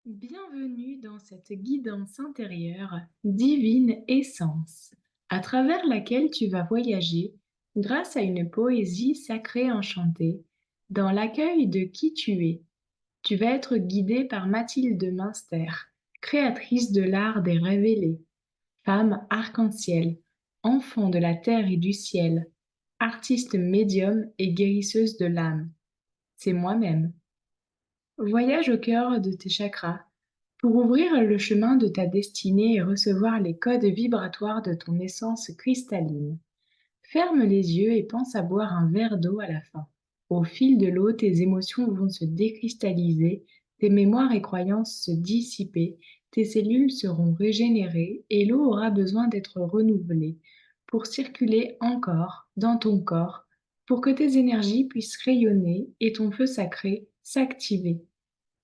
Bienvenue dans cette guidance intérieure, divine essence, à travers laquelle tu vas voyager grâce à une poésie sacrée enchantée, dans l'accueil de qui tu es. Tu vas être guidé par Mathilde Münster, créatrice de l'art des révélés, femme arc-en-ciel, enfant de la terre et du ciel, artiste médium et guérisseuse de l'âme. C'est moi-même. Voyage au cœur de tes chakras pour ouvrir le chemin de ta destinée et recevoir les codes vibratoires de ton essence cristalline. Ferme les yeux et pense à boire un verre d'eau à la fin. Au fil de l'eau, tes émotions vont se décristalliser, tes mémoires et croyances se dissiper, tes cellules seront régénérées et l'eau aura besoin d'être renouvelée pour circuler encore dans ton corps, pour que tes énergies puissent rayonner et ton feu sacré s'activer.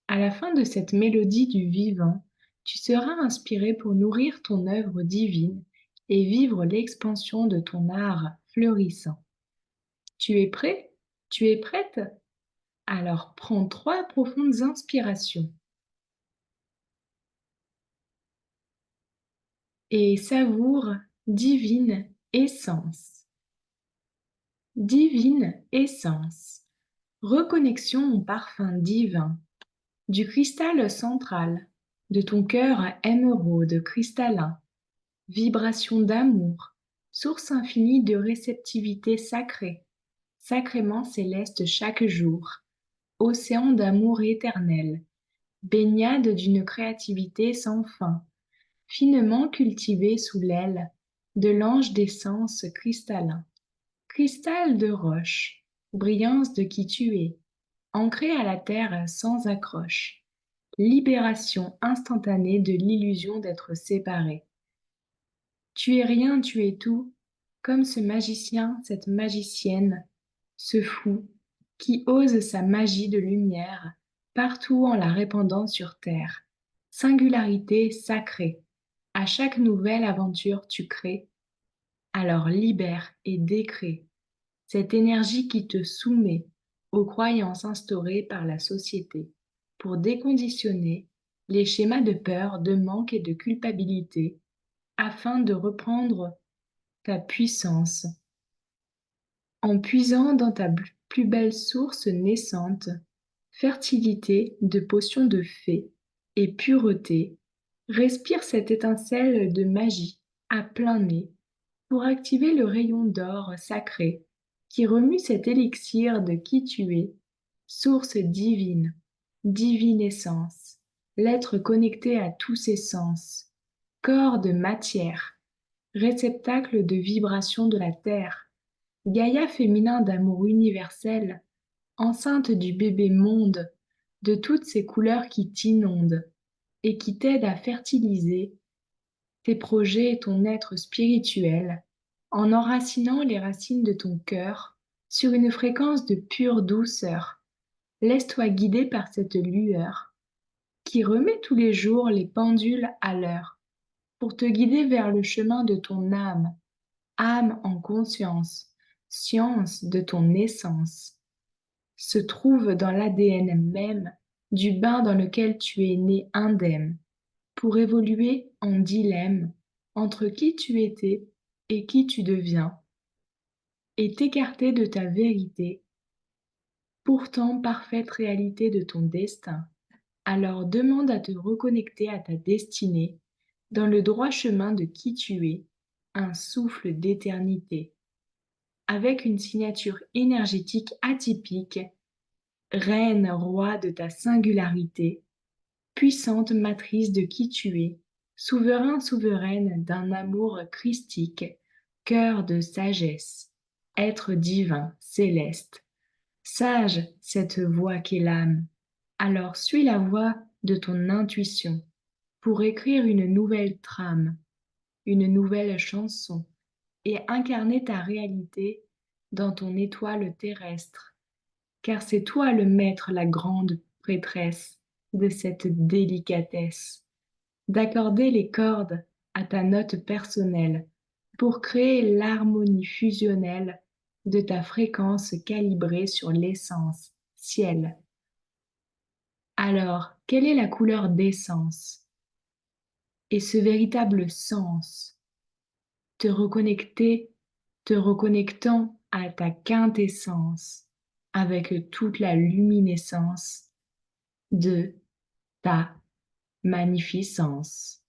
À la fin de cette mélodie du vivant, tu seras inspiré pour nourrir ton œuvre divine et vivre l'expansion de ton art fleurissant. Tu es prêt? Tu es prête? Alors prends 3 profondes inspirations et savoure divine essence. Divine essence. Reconnexion au parfum divin du cristal central, de ton cœur émeraude cristallin. Vibration d'amour, source infinie de réceptivité sacrée, sacrément céleste chaque jour, océan d'amour éternel, baignade d'une créativité sans fin, finement cultivée sous l'aile de l'ange d'essence cristallin. Cristal de roche, brillance de qui tu es, ancré à la terre sans accroche, libération instantanée de l'illusion d'être séparé. Tu es rien, tu es tout, comme ce magicien, cette magicienne, ce fou, qui ose sa magie de lumière partout en la répandant sur terre. Singularité sacrée, à chaque nouvelle aventure tu crées, alors libère et décrée cette énergie qui te soumet aux croyances instaurées par la société pour déconditionner les schémas de peur, de manque et de culpabilité afin de reprendre ta puissance, en puisant dans ta plus belle source naissante, fertilité de potions de fée et pureté, respire cette étincelle de magie à plein nez pour activer le rayon d'or sacré qui remue cet élixir de qui tu es, source divine, divine essence, l'être connecté à tous ses sens, corps de matière, réceptacle de vibration de la terre, Gaïa féminin d'amour universel, enceinte du bébé monde, de toutes ces couleurs qui t'inondent et qui t'aident à fertiliser tes projets et ton être spirituel, en enracinant les racines de ton cœur sur une fréquence de pure douceur. Laisse-toi guider par cette lueur qui remet tous les jours les pendules à l'heure pour te guider vers le chemin de ton âme, âme en conscience, science de ton essence, se trouve dans l'ADN même du bain dans lequel tu es né indemne, pour évoluer en dilemme entre qui tu étais et qui tu deviens, et t'écarter de ta vérité, pourtant parfaite réalité de ton destin. Alors demande à te reconnecter à ta destinée, dans le droit chemin de qui tu es, un souffle d'éternité, avec une signature énergétique atypique, reine, roi de ta singularité, puissante matrice de qui tu es, souverain, souveraine d'un amour christique, cœur de sagesse, être divin, céleste, sage cette voix qu'est l'âme. Alors suis la voix de ton intuition pour écrire une nouvelle trame, une nouvelle chanson et incarner ta réalité dans ton étoile terrestre, car c'est toi le maître, la grande prêtresse de cette délicatesse, d'accorder les cordes à ta note personnelle pour créer l'harmonie fusionnelle de ta fréquence calibrée sur l'essence ciel. Alors, quelle est la couleur d'essence et ce véritable sens, te reconnecter, te reconnectant à ta quintessence avec toute la luminescence de ta magnificence.